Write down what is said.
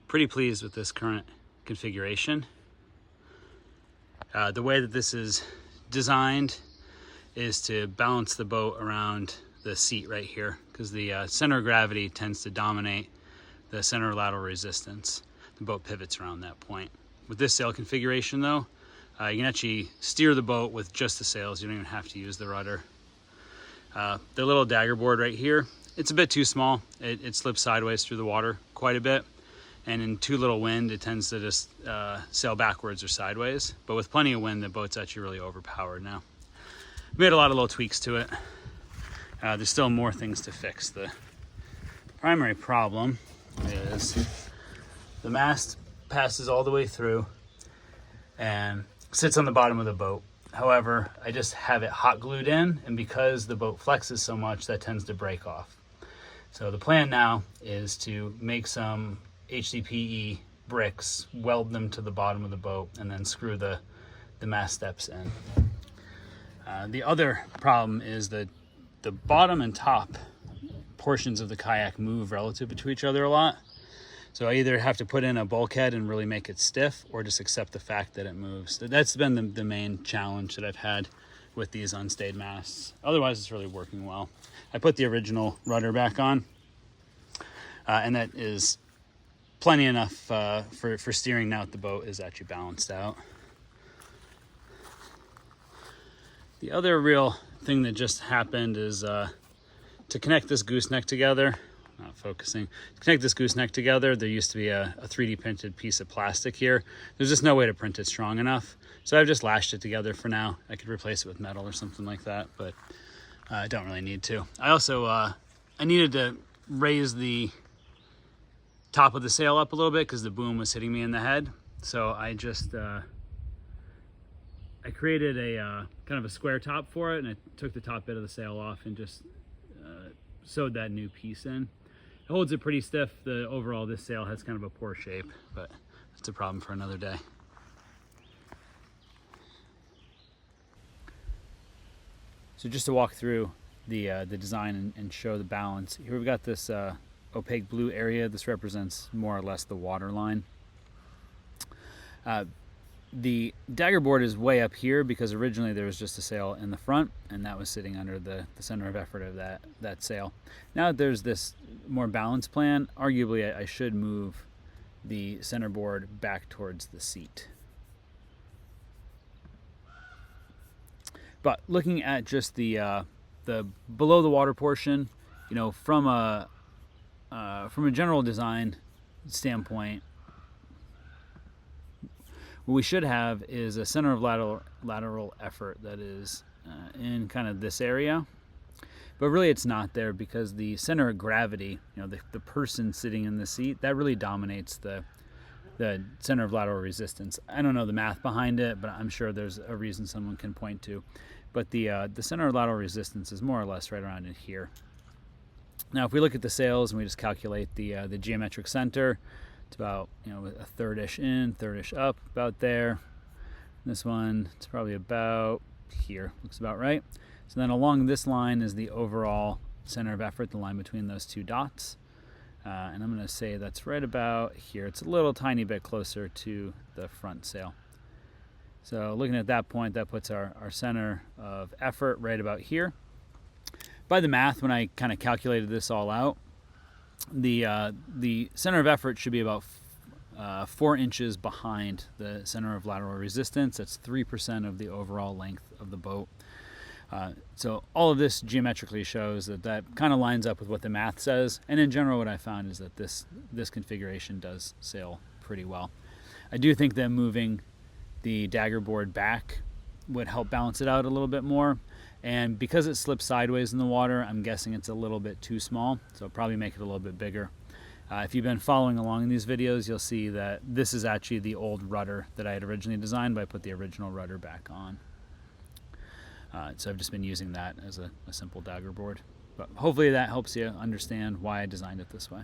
pretty pleased with this current configuration. The way that this is designed is to balance the boat around the seat right here, because the center of gravity tends to dominate the center of lateral resistance. The boat pivots around that point. With this sail configuration though, you can actually steer the boat with just the sails. You don't even have to use the rudder. The little dagger board right here, it's a bit too small. It slips sideways through the water quite a bit. And in too little wind, it tends to just sail backwards or sideways. But with plenty of wind, the boat's actually really overpowered now. Made a lot of little tweaks to it. There's still more things to fix. The primary problem is the mast passes all the way through and sits on the bottom of the boat. However, I just have it hot glued in, and because the boat flexes so much, that tends to break off. So the plan now is to make some HDPE bricks, weld them to the bottom of the boat, and then screw the mast steps in. The other problem is that the bottom and top portions of the kayak move relative to each other a lot. So I either have to put in a bulkhead and really make it stiff, or just accept the fact that it moves. That's been the main challenge that I've had with these unstayed masts. Otherwise, it's really working well. I put the original rudder back on, and that is plenty enough for steering now that the boat is actually balanced out. The other real thing that just happened is to connect this gooseneck together. Not focusing. To connect this gooseneck together, there used to be a 3D printed piece of plastic here. There's just no way to print it strong enough, so I've just lashed it together for now. I could replace it with metal or something like that, but I don't really need to. I also I needed to raise the top of the sail up a little bit because the boom was hitting me in the head. So I just I created a kind of a square top for it, and I took the top bit of the sail off and just sewed that new piece in. It holds it pretty stiff. Overall, this sail has kind of a poor shape, but that's a problem for another day. So just to walk through the design and show the balance, here we've got this opaque blue area. This represents more or less the water line. The dagger board is way up here because originally there was just a sail in the front, and that was sitting under the center of effort of that sail. Now that there's this more balanced plan, arguably I should move the center board back towards the seat. But looking at just the below the water portion, you know, from a general design standpoint, what we should have is a center of lateral effort that is in kind of this area. But really it's not there because the center of gravity, you know, the person sitting in the seat, that really dominates the center of lateral resistance. I don't know the math behind it, but I'm sure there's a reason someone can point to. But the center of lateral resistance is more or less right around in here. Now, if we look at the sails and we just calculate the geometric center, it's about, you know, a third-ish in, third-ish up, about there. This one, it's probably about here, looks about right. So then along this line is the overall center of effort, the line between those two dots. And I'm going to say that's right about here. It's a little tiny bit closer to the front sail. So looking at that point, that puts our center of effort right about here. By the math, when I kind of calculated this all out, the center of effort should be about 4 inches behind the center of lateral resistance. That's 3% of the overall length of the boat. So all of this geometrically shows that kind of lines up with what the math says. And in general, what I found is that this configuration does sail pretty well. I do think that moving the dagger board back would help balance it out a little bit more. And because it slips sideways in the water, I'm guessing it's a little bit too small, so I'll probably make it a little bit bigger. If you've been following along in these videos, you'll see that this is actually the old rudder that I had originally designed, but I put the original rudder back on. So I've just been using that as a simple dagger board. But hopefully that helps you understand why I designed it this way.